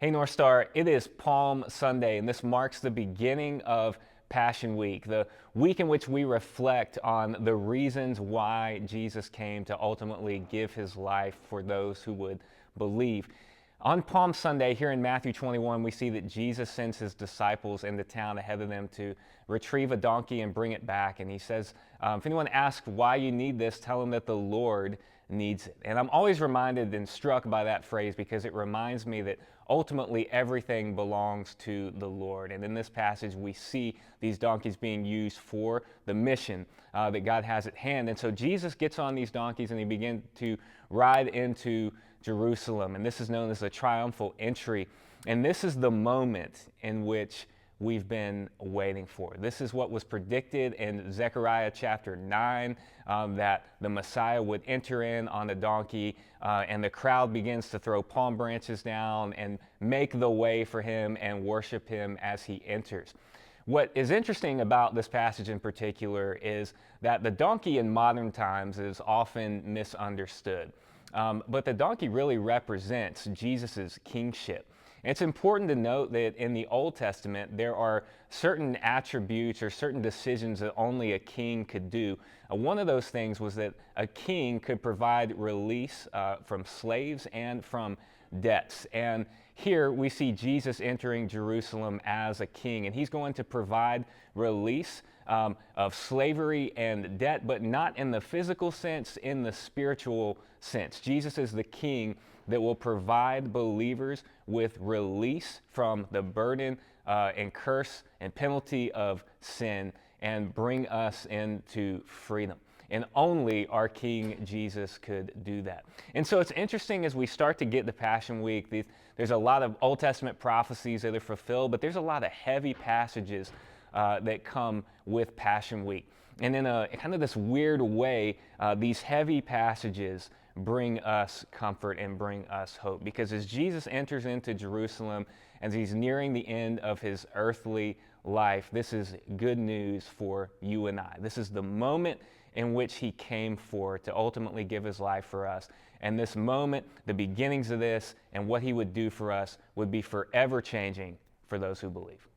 Hey North Star, it is Palm Sunday, and this marks the beginning of Passion Week, the week in which we reflect on the reasons why Jesus came to ultimately give his life for those who would believe. On Palm Sunday, here in Matthew 21, we see that Jesus sends his disciples into town ahead of them to retrieve a donkey and bring it back. And he says, if anyone asks why you need this, tell them that the Lord needs it. And I'm always reminded and struck by that phrase because it reminds me that ultimately everything belongs to the Lord. And in this passage, we see these donkeys being used for the mission that God has at hand. And so Jesus gets on these donkeys and he begins to ride into Jerusalem. And this is known as a triumphal entry. And this is the moment in which we've been waiting for. This is what was predicted in Zechariah chapter 9, that the Messiah would enter in on a donkey, and the crowd begins to throw palm branches down and make the way for him and worship him as he enters. What is interesting about this passage in particular is that the donkey in modern times is often misunderstood. But the donkey really represents Jesus' kingship. And it's important to note that in the Old Testament, there are certain attributes or certain decisions that only a king could do. One of those things was that a king could provide release from slaves and from debts. And here we see Jesus entering Jerusalem as a king, and he's going to provide release of slavery and debt, but not in the physical sense, in the spiritual sense. Jesus is the king that will provide believers with release from the burden and curse and penalty of sin and bring us into freedom. And only our King Jesus could do that. And so it's interesting as we start to get to Passion Week, there's a lot of Old Testament prophecies that are fulfilled, but there's a lot of heavy passages that come with Passion Week. And in a kind of this weird way, these heavy passages bring us comfort and bring us hope. Because as Jesus enters into Jerusalem, as he's nearing the end of his earthly life, this is good news for you and I. This is the moment in which he came for to ultimately give his life for us. And this moment, the beginnings of this, and what he would do for us would be forever changing for those who believe.